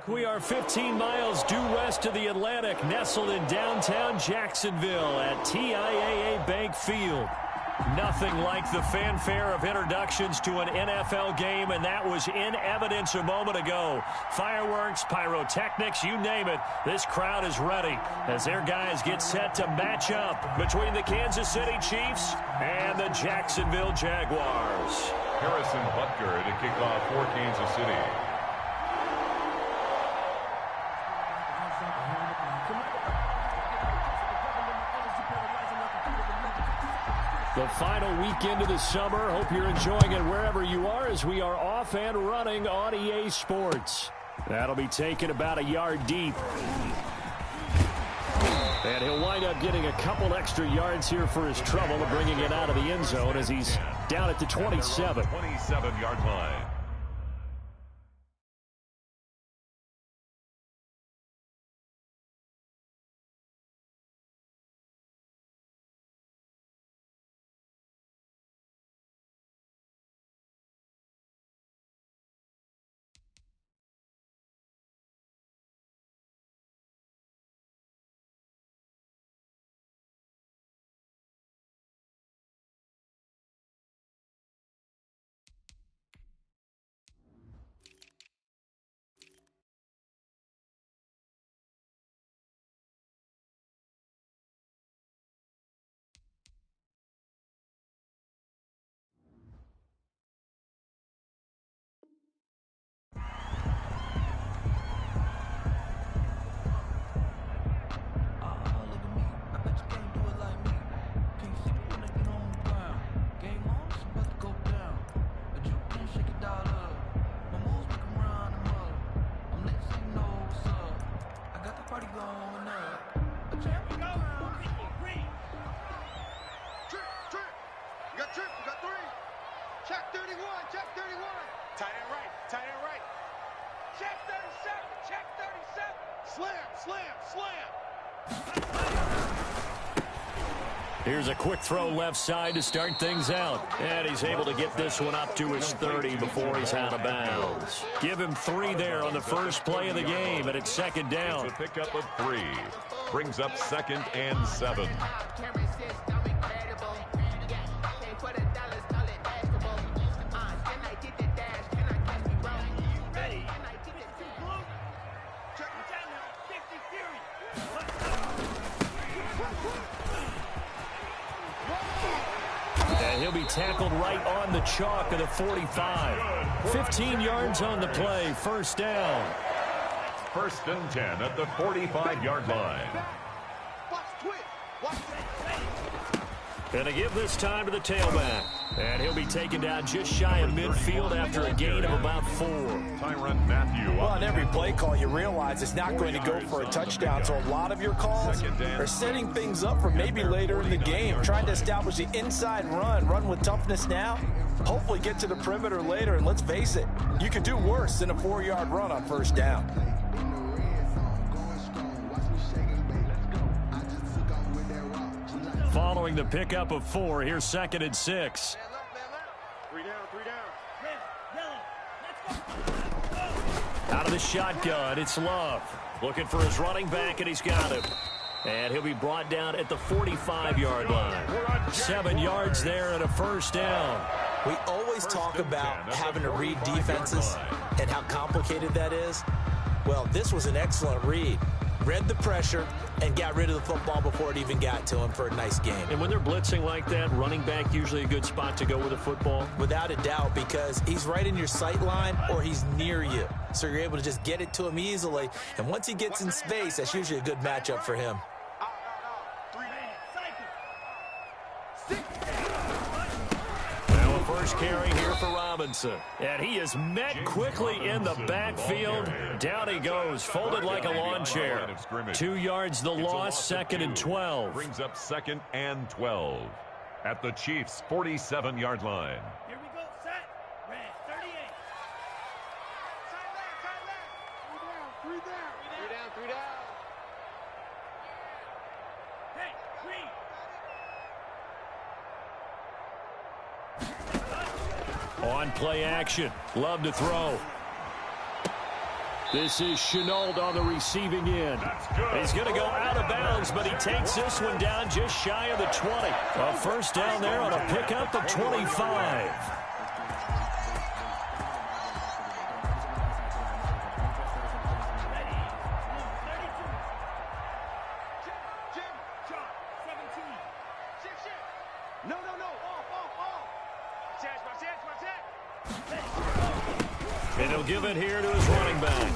We are 15 miles due west of the Atlantic, nestled in downtown Jacksonville at TIAA Bank Field. Nothing like the fanfare of introductions to an NFL game, and that was in evidence a moment ago. Fireworks, pyrotechnics, you name it. This crowd is ready as their guys get set to match up between the Kansas City Chiefs and the Jacksonville Jaguars. Harrison Butker to kick off for Kansas City. The final weekend of the summer. Hope you're enjoying it wherever you are as we are off and running on EA Sports. That'll be taken about a yard deep. And he'll wind up getting a couple extra yards here for his trouble and bringing it out of the end zone as he's down at the 27. 27-yard line. Here's a quick throw left side to start things out. And he's able to get this one up to his 30 before he's out of bounds. Give him 3 there on the first play of the game, and it's second down. It's a pickup of 3. Brings up 2nd and 7. He'll be tackled right on the chalk of the 45. 15 yards on the play, first down. 1st and 10 at the 45-yard line. Gonna give this time to the tailback. And he'll be taken down just shy of midfield after a gain of about 4. Tyrann Mathieu. Well, on every play call, you realize it's not going to go for a touchdown. So a lot of your calls are setting things up for maybe later in the game, trying to establish the inside run with toughness now, hopefully get to the perimeter later. And let's face it, you can do worse than a 4-yard run on first down. Following the pickup of 4, here's 2nd and 6. 3 down. Out of the shotgun, it's Love. Looking for his running back, and he's got him. And he'll be brought down at the 45-yard line. 7 yards there and a first down. We always talk about having to read defenses and how complicated that is. Well, this was an excellent read. Read the pressure and got rid of the football before it even got to him for a nice game. And when they're blitzing like that, running back usually a good spot to go with the football? Without a doubt, because he's right in your sight line or he's near you. So you're able to just get it to him easily. And once he gets in space, that's usually a good matchup for him. First carry here for Robinson. And he is met quickly in the backfield. Down he goes, folded like a lawn chair. 2 yards the loss, 2nd and 12. Brings up 2nd and 12 at the Chiefs' 47-yard line. Here we go, set, red, 38. Side left. 3 down. Hey, green. On play action. Love to throw. This is Shenault on the receiving end. He's going to go out of bounds, but he takes this one down just shy of the 20. A first down there on a pickup at 25. And he'll give it here to his running back.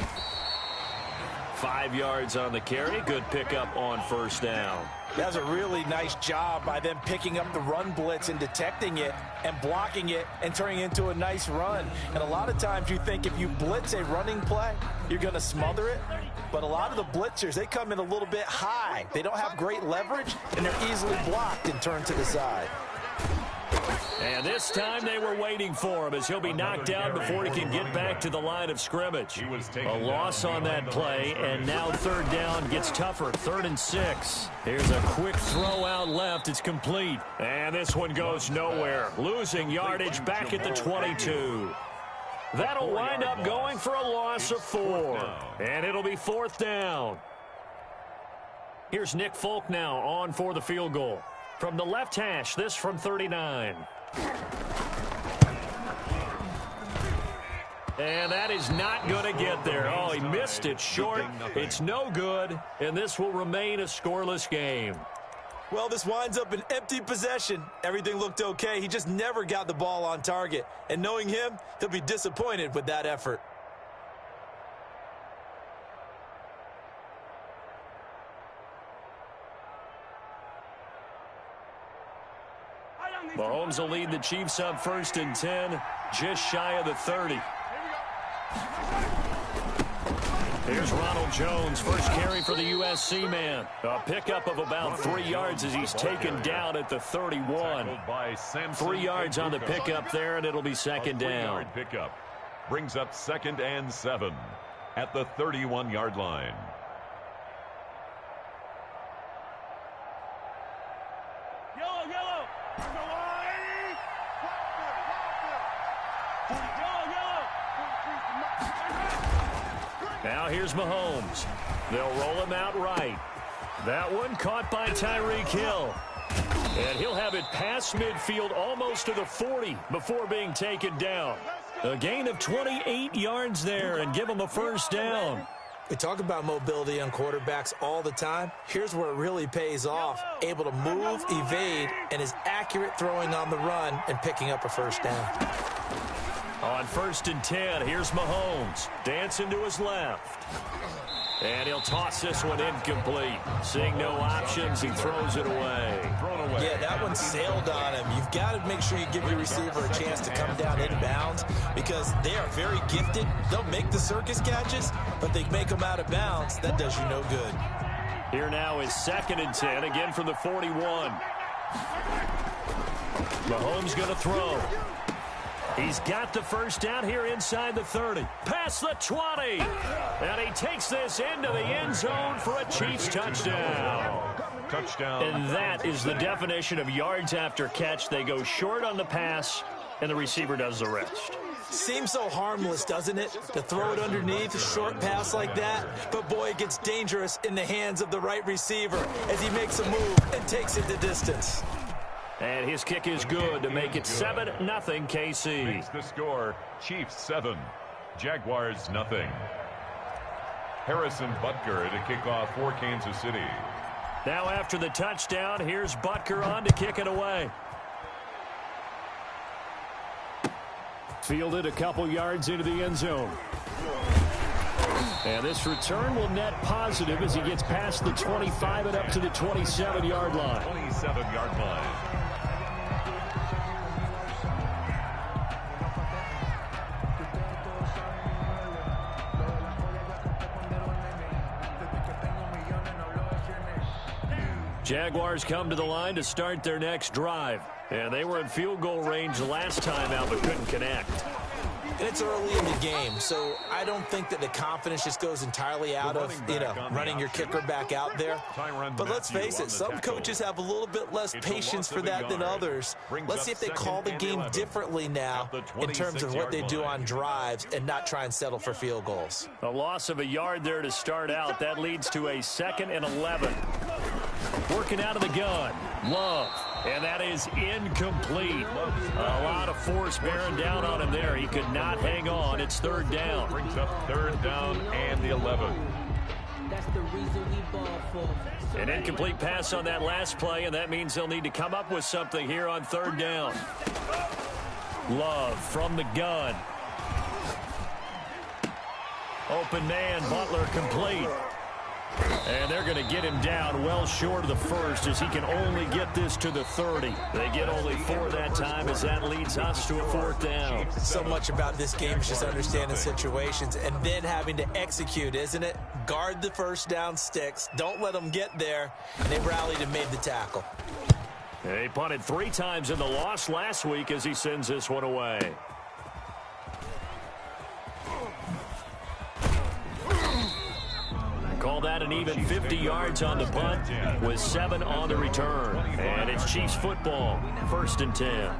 5 yards on the carry. Good pickup on first down. That was a really nice job by them picking up the run blitz and detecting it and blocking it and turning it into a nice run. And a lot of times you think if you blitz a running play, you're going to smother it. But a lot of the blitzers, they come in a little bit high. They don't have great leverage, and they're easily blocked and turned to the side. And this time they were waiting for him as he'll be knocked down before he can get back to the line of scrimmage. A loss on that play, and now third down gets tougher. 3rd and 6. Here's a quick throw out left. It's complete. And this one goes nowhere. Losing yardage back at the 22. That'll wind up going for a loss of 4. And it'll be 4th down. Here's Nick Folk now on for the field goal. From the left hash, this from 39. And that is not going to get there. Oh, he missed it short. It's no good, and this will remain a scoreless game. Well, this winds up an empty possession. Everything looked okay. He just never got the ball on target. And knowing him, he'll be disappointed with that effort. Mahomes will lead the Chiefs up 1st and 10, just shy of the 30. Here's Ronald Jones, first carry for the USC man. A pickup of about 3 yards as he's taken down at the 31. 3 yards on the pickup there, and it'll be 2nd down. Pickup brings up 2nd and 7 at the 31-yard line. Now here's Mahomes. They'll roll him out right. That one caught by Tyreek Hill. And he'll have it past midfield almost to the 40 before being taken down. A gain of 28 yards there and give him a first down. We talk about mobility on quarterbacks all the time. Here's where it really pays off. Able to move, evade, and is accurate throwing on the run and picking up a first down. On 1st and 10, here's Mahomes. Dancing to his left. And he'll toss this one incomplete. Seeing no options, he throws it away. Yeah, that one sailed on him. You've got to make sure you give your receiver a chance to come down inbounds because they are very gifted. They'll make the circus catches, but they make them out of bounds. That does you no good. Here now is 2nd and 10, again from the 41. Mahomes going to throw. He's got the first down here inside the 30. Past the 20. And he takes this into the end zone for a Chiefs touchdown. And that is the definition of yards after catch. They go short on the pass, and the receiver does the rest. Seems so harmless, doesn't it, to throw it underneath a short pass like that? But, boy, it gets dangerous in the hands of the right receiver as he makes a move and takes it the distance. And his kick is good to make it 7-0 KC. Makes the score, Chiefs 7, Jaguars 0. Harrison Butker to kick off for Kansas City. Now after the touchdown, here's Butker on to kick it away. Fielded a couple yards into the end zone. And this return will net positive as he gets past the 25 and up to the 27-yard line. 27-yard line. Jaguars come to the line to start their next drive. And they were in field goal range last time out but couldn't connect. And it's early in the game, so I don't think that the confidence just goes entirely out of, running your kicker back out there. But let's face it, some coaches have a little bit less patience for that than others. Let's see if they call the game differently now in terms of what they do on drives and not try and settle for field goals. A loss of a yard there to start out. That leads to a 2nd and 11. Working out of the gun. Love. And that is incomplete. A lot of force bearing down on him there. He could not hang on. It's 3rd down. Brings up 3rd down and the 11. That's the reason we ball for. An incomplete pass on that last play, and that means they'll need to come up with something here on 3rd down. Love from the gun. Open man, Butler complete. And they're going to get him down well short of the 1st as he can only get this to the 30. They get only 4 that time as that leads us to a 4th down. So much about this game is just understanding situations and then having to execute, isn't it? Guard the 1st down sticks. Don't let them get there. And they rallied and made the tackle. He punted 3 times in the loss last week as he sends this one away. Call that an even 50 yards on the punt with 7 on the return. And it's Chiefs football, 1st and 10.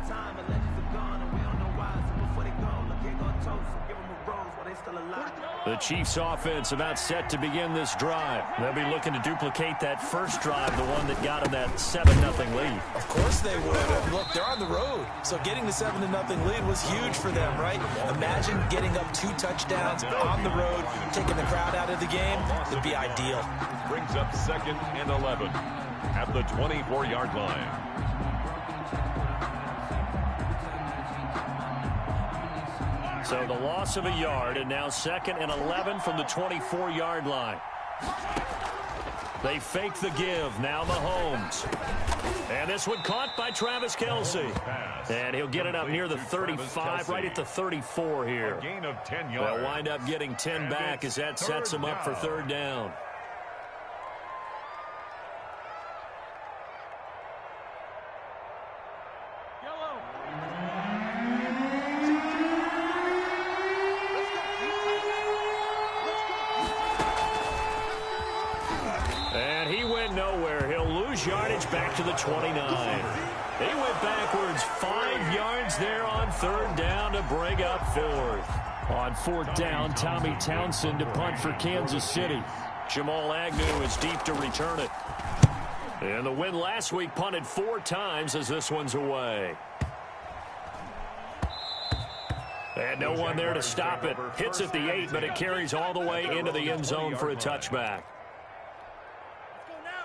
The Chiefs offense about set to begin this drive. They'll be looking to duplicate that first drive, the one that got them that 7-0 lead. Of course they would. Look, they're on the road, so getting the 7-0 lead was huge for them, right? Imagine getting up 2 touchdowns on the road, taking the crowd out of the game. It'd be ideal. Brings up 2nd and 11 at the 24-yard line. So the loss of a yard, and now 2nd and 11 from the 24-yard line. They fake the give. Now Mahomes. And this one caught by Travis Kelce. And he'll get it up near the 35, right at the 34 here. A gain of 10 yards. They'll wind up getting 10 back as that sets them up for 3rd down. Yardage back to the 29. He went backwards 5 yards there on 3rd down to bring up 4th. On 4th down, Tommy Townsend to punt for Kansas City. Jamal Agnew is deep to return it. And the win last week punted 4 times as this one's away. And no one there to stop it. Hits at the 8, but it carries all the way into the end zone for a touchback.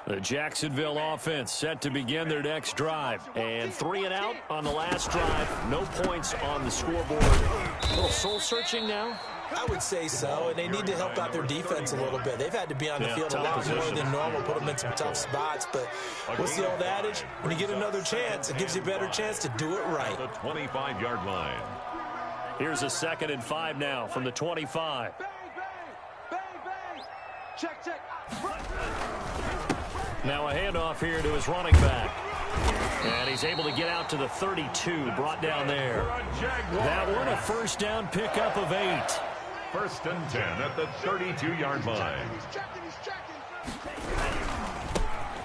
The Jacksonville offense set to begin their next drive. And 3 and out on the last drive. No points on the scoreboard. A little soul-searching now? I would say so, and they need to help out their defense a little bit. They've had to be on the field a lot more than normal, put them in some tough spots. But what's the old adage? When you get another chance, it gives you a better chance to do it right. The 25-yard line. Here's a 2nd and 5 now from the 25. Bang, bang, bang, bang. Check, check. Now a handoff here to his running back. And he's able to get out to the 32, brought down there. That one a 1st down pickup of 8. 1st and 10 at the 32-yard line.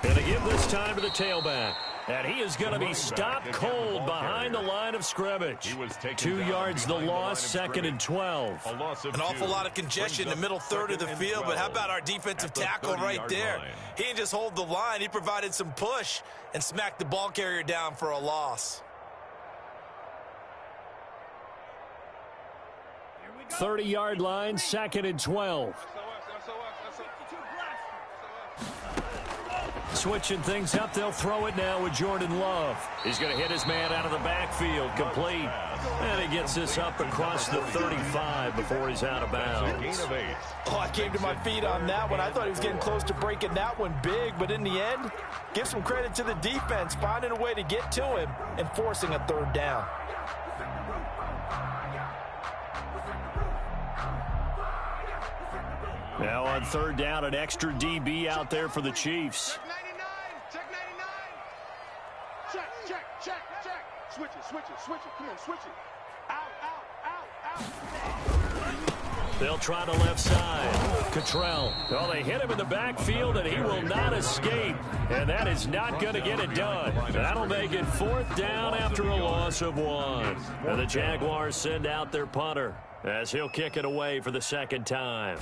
Going to give this time to the tailback. And he is going to be stopped cold behind the line of scrimmage. 2 yards the loss, 2nd and 12. An awful lot of congestion in the middle third of the field, but how about our defensive tackle right there? He didn't just hold the line, he provided some push and smacked the ball carrier down for a loss. 30-yard line, 2nd and 12. Switching things up, they'll throw it now with Jordan Love. He's going to hit his man out of the backfield, complete. And he gets this up across the 35 before he's out of bounds. Oh, I came to my feet on that one. I thought he was getting close to breaking that one big, but in the end, give some credit to the defense, finding a way to get to him and forcing a 3rd down. Now on 3rd down, an extra DB out there for the Chiefs. Check 99. Check. Switch it. Come on, switch it. Out. They'll try the left side. Cottrell. Well, they hit him in the backfield, and he will not escape. And that is not going to get it done. That'll make it 4th down after a loss of 1. And the Jaguars send out their punter as he'll kick it away for the 2nd time.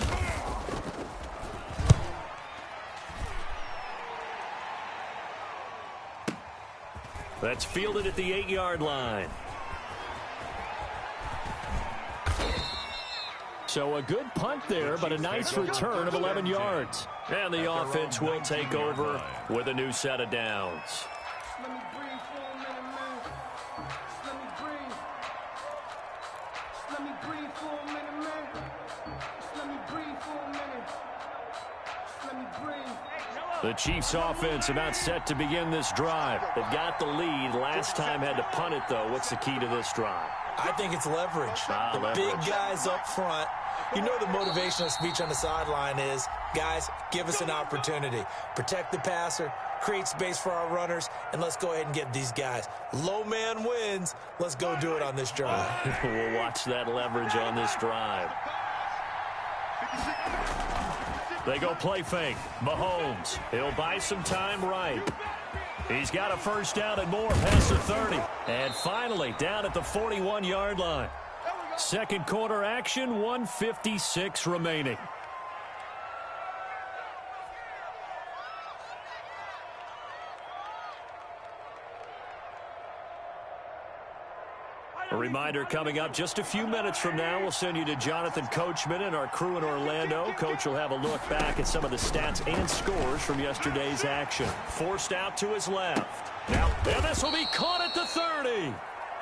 That's fielded at the 8-yard line. So a good punt there, but a nice return of 11 yards. And the offense will take over with a new set of downs. Let me breathe for a minute, man. Let me breathe. Let me breathe for a minute, man. Let me breathe for a minute. Let me breathe. The Chiefs offense about set to begin this drive. They've got the lead. Last time had to punt it, though. What's the key to this drive? I think it's leverage. The big guys up front. You know the motivational speech on the sideline is, guys, give us an opportunity. Protect the passer, create space for our runners, and let's go ahead and get these guys. Low man wins. Let's go do it on this drive. We'll watch that leverage on this drive. They go play fake. Mahomes. He'll buy some time right. He's got a 1st down and more past the 30. And finally down at the 41-yard line. 2nd quarter action, 1:56 remaining. A reminder coming up just a few minutes from now. We'll send you to Jonathan Coachman and our crew in Orlando. Coach will have a look back at some of the stats and scores from yesterday's action. Forced out to his left. Now, and this will be caught at the 30.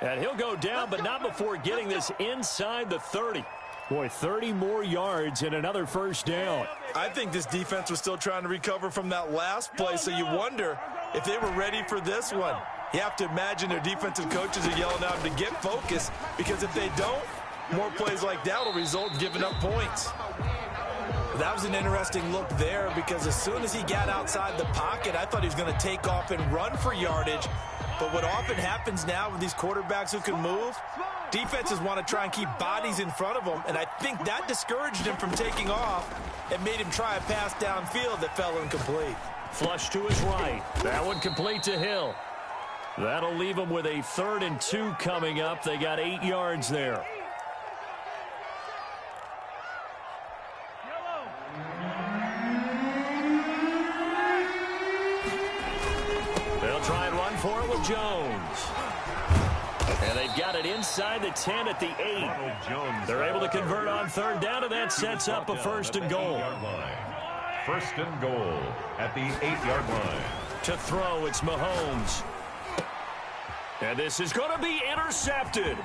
And he'll go down, but not before getting this inside the 30. Boy, 30 more yards and another 1st down. I think this defense was still trying to recover from that last play, so you wonder if they were ready for this one. You have to imagine their defensive coaches are yelling at them to get focused, because if they don't, more plays like that will result in giving up points. That was an interesting look there, because as soon as he got outside the pocket, I thought he was going to take off and run for yardage. But what often happens now with these quarterbacks who can move, defenses want to try and keep bodies in front of them, and I think that discouraged him from taking off and made him try a pass downfield that fell incomplete. Flush to his right. That one complete to Hill. That'll leave him with a 3rd and 2 coming up. They got 8 yards there. They'll try and run for it with Jones. And they've got it inside the 10 at the 8. They're able to convert on 3rd down, and that sets up a 1st and goal. 1st and goal at the 8-yard line. To throw, it's Mahomes. And this is going to be intercepted.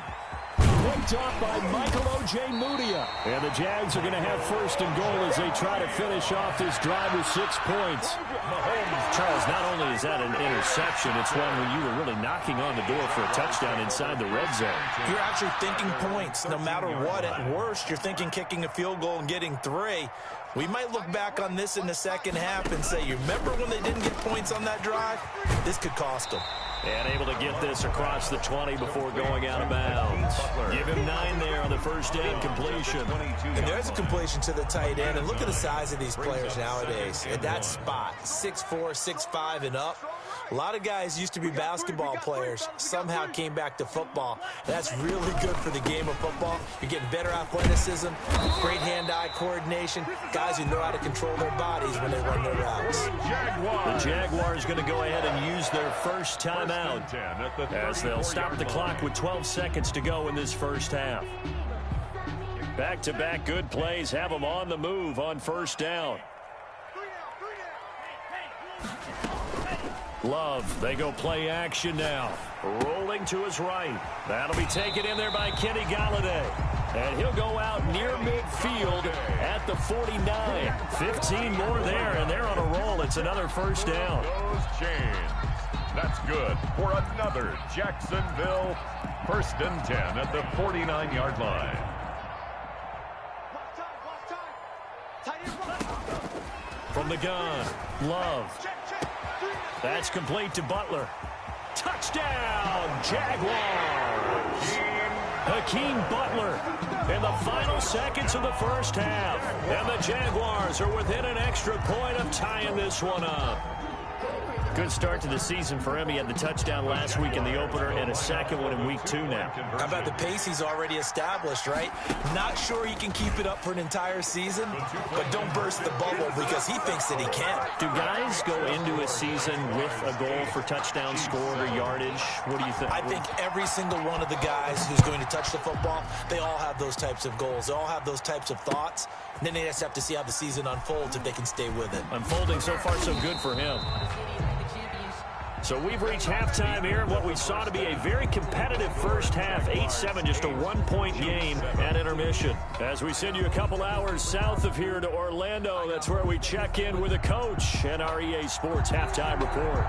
Picked off by Michael Ojemudia. And the Jags are going to have 1st and goal as they try to finish off this drive with 6 points. Mahomes, Charles, not only is that an interception, it's one where you were really knocking on the door for a touchdown inside the red zone. You're actually thinking points no matter what. At worst, you're thinking kicking a field goal and getting 3. We might look back on this in the 2nd half and say, you remember when they didn't get points on that drive? This could cost them. And able to get this across the 20 before going out of bounds. Give him 9 there on the 1st down completion. And there's a completion to the tight end. And look at the size of these players nowadays. At that spot, 6'4", 6'5", and up. A lot of guys used to be basketball players, somehow came back to football. That's really good for the game of football. You're getting better athleticism, great hand-eye coordination, guys who know how to control their bodies when they run their routes. The Jaguars going to go ahead and use their first timeout as they'll stop the clock with 12 seconds to go in this 1st half. Back-to-back good plays have them on the move on 1st down. Love, they go play action now. Rolling to his right. That'll be taken in there by Kenny Golladay. And he'll go out near midfield at the 49. 15 more there, and they're on a roll. It's another 1st down. Goes James. That's good for another Jacksonville 1st and 10 at the 49-yard line. From the gun, Love. That's complete to Butler. Touchdown, Jaguars! Hakeem Butler in the final seconds of the first half. And the Jaguars are within an extra point of tying this one up. Good start to the season for him. He had the touchdown last week in the opener and a second one in week 2 now. How about the pace he's already established, right? Not sure he can keep it up for an entire season, but don't burst the bubble because he thinks that he can. Do guys go into a season with a goal for touchdown scored or yardage? What do you think? I think every single one of the guys who's going to touch the football, they all have those types of goals. They all have those types of thoughts. And then they just have to see how the season unfolds if they can stay with it. Unfolding so far so good for him. So we've reached halftime here in what we saw to be a very competitive first half. 8-7, just a one-point game at intermission. As we send you a couple hours south of here to Orlando, that's where we check in with a coach and our EA Sports halftime report.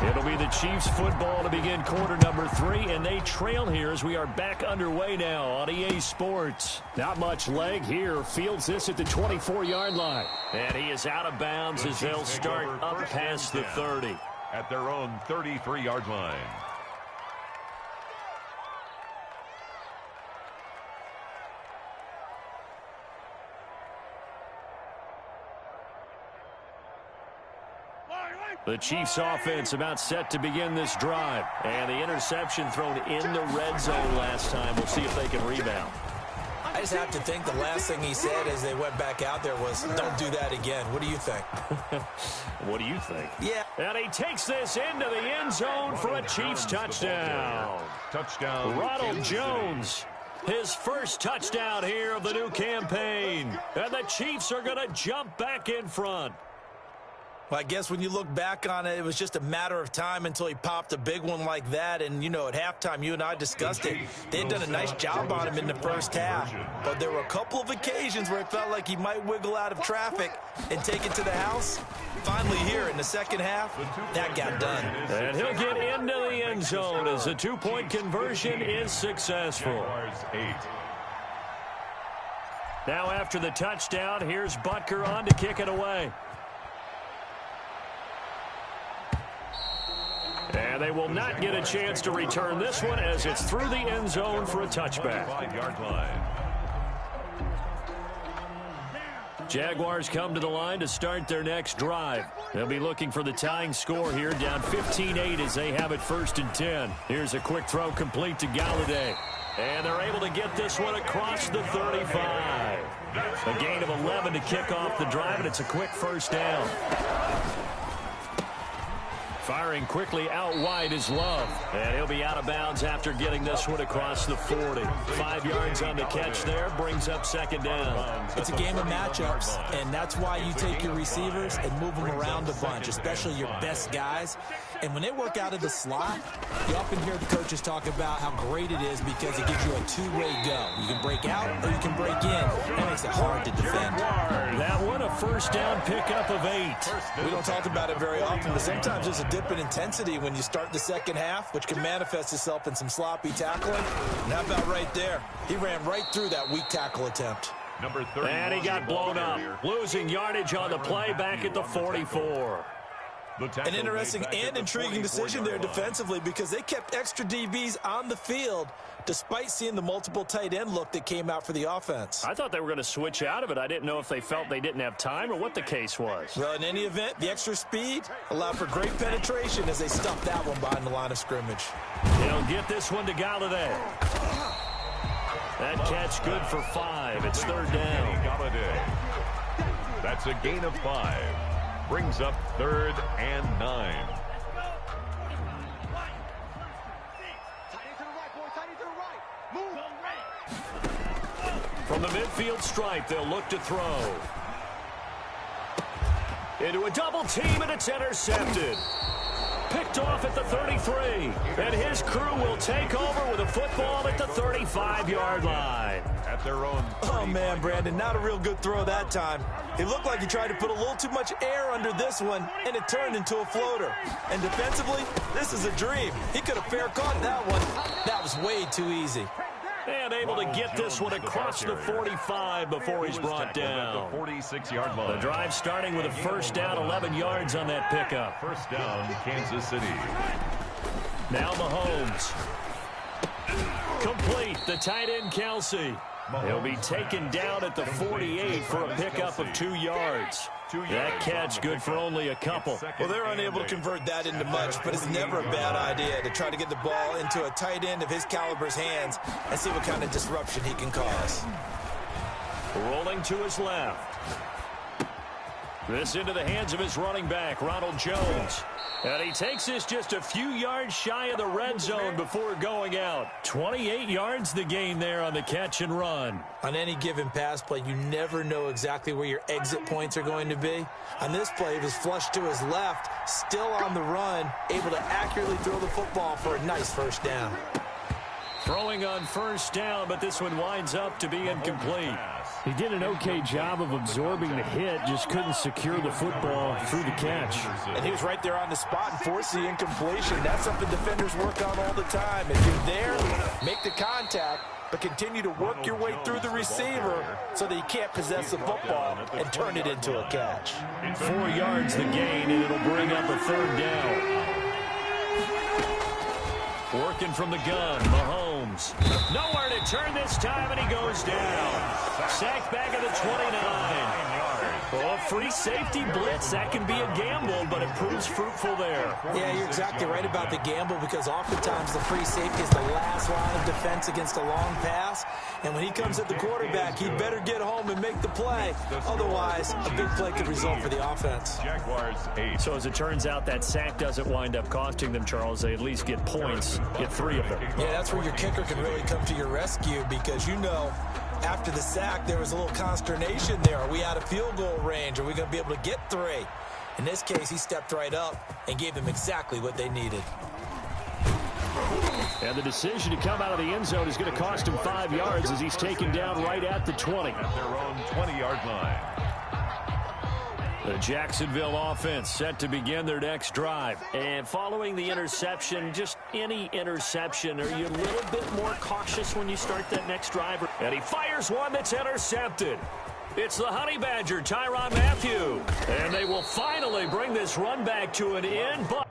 It'll be the Chiefs football to begin quarter number 3, and they trail here as we are back underway now on EA Sports. Not much leg here. Fields this at the 24-yard line. And he is out of bounds as they'll start up past the 30. At their own 33-yard line. The Chiefs offense about set to begin this drive. And the interception thrown in the red zone last time. We'll see if they can rebound. I just have to think the last thing he said as they went back out there was, don't do that again. What do you think? What do you think? Yeah. And he takes this into the end zone for a Chiefs touchdown. Touchdown. Ronald Jones, his first touchdown here of the new campaign. And the Chiefs are going to jump back in front. Well, I guess when you look back on it, it was just a matter of time until he popped a big one like that. And, you know, at halftime, you and I discussed it. They had done a nice job on him in the first half. But there were a couple of occasions where it felt like he might wiggle out of traffic and take it to the house. Finally here in the second half, that got done. And he'll get into the end zone as the two-point conversion is successful. Now after the touchdown, here's Butker on to kick it away. And they will not get a chance to return this one as it's through the end zone for a touchback. 5-yard line. Jaguars come to the line to start their next drive. They'll be looking for the tying score here, down 15-8 as they have it 1st and 10. Here's a quick throw complete to Galladay. And they're able to get this one across the 35. A gain of 11 to kick off the drive, and it's a quick first down. Firing quickly out wide is Love. And he'll be out of bounds after getting this one across the 40. 5 yards on the catch there, brings up second down. It's a game of matchups, and that's why you take your receivers and move them around a bunch, especially your best guys. And when they work out of the slot, you often hear the coaches talk about how great it is because it gives you a two-way go. You can break out or you can break in. That makes it hard to defend. That one, a first down pickup of 8. We don't talk about it very often, but sometimes there's a dip in intensity when you start the second half, which can manifest itself in some sloppy tackling. And how about right there? He ran right through that weak tackle attempt. Number 30. And he got blown up, losing yardage on the play back at the 44. An interesting and intriguing decision there defensively because they kept extra DBs on the field despite seeing the multiple tight end look that came out for the offense. I thought they were going to switch out of it. I didn't know if they felt they didn't have time or what the case was. Well, in any event, the extra speed allowed for great penetration as they stuffed that one behind the line of scrimmage. They'll get this one to Galladay. That catch good for 5. It's third down. Galladay. That's a gain of 5. Brings up 3rd and 9. From the midfield stripe, they'll look to throw. Into a double team, and it's intercepted. Picked off at the 33. And his crew will take over with a football at the 35-yard line. At their own. Oh, man, Brandon, not a real good throw that time. It looked like he tried to put a little too much air under this one, and it turned into a floater. And defensively, this is a dream. He could have fair caught that one. That was way too easy. And able to get this one across the 45 before he's brought down. The 46-yard line. The drive starting with a first down, 11 yards on that pickup. First down, Kansas City. Now Mahomes. Complete, the tight end Kelsey. He'll be taken down at the 48 for a pickup of 2 yards. That catch good for only a couple. Well, they're unable to convert that into much, but it's never a bad idea to try to get the ball into a tight end of his caliber's hands and see what kind of disruption he can cause. Rolling to his left. This into the hands of his running back, Ronald Jones. And he takes this just a few yards shy of the red zone before going out. 28 yards the gain there on the catch and run. On any given pass play, you never know exactly where your exit points are going to be. On this play, it was flushed to his left, still on the run, able to accurately throw the football for a nice first down. Throwing on first down, but this one winds up to be incomplete. He did an okay job of absorbing the hit, just couldn't secure the football through the catch. And he was right there on the spot and forced the incompletion. That's something defenders work on all the time. If you're there, make the contact, but continue to work your way through the receiver so that you can't possess the football and turn it into a catch. 4 yards the gain, and it'll bring up a third down. Working from the gun, Mahomes. Nowhere to turn this time, and he goes down. Sacked back at the 29. Oh, free safety blitz. That can be a gamble, but it proves fruitful there. Yeah, you're exactly right about the gamble because oftentimes the free safety is the last line of defense against a long pass. And when he comes at the quarterback, he'd better get home and make the play. Otherwise, a big play could result for the offense. Jaguars 8. So as it turns out, that sack doesn't wind up costing them, Charles. They at least get points, get 3 of them. Yeah, that's where your kicker can really come to your rescue because, you know, after the sack, there was a little consternation there. Are we out of field goal range? Are we going to be able to get 3? In this case, he stepped right up and gave them exactly what they needed. And the decision to come out of the end zone is going to cost him 5 yards as he's taken down right at the 20. At their own 20-yard line. The Jacksonville offense set to begin their next drive. And following the interception, just any interception, are you a little bit more cautious when you start that next drive? And he fires one that's intercepted. It's the Honey Badger, Tyrann Mathieu. And they will finally bring this run back to an end, but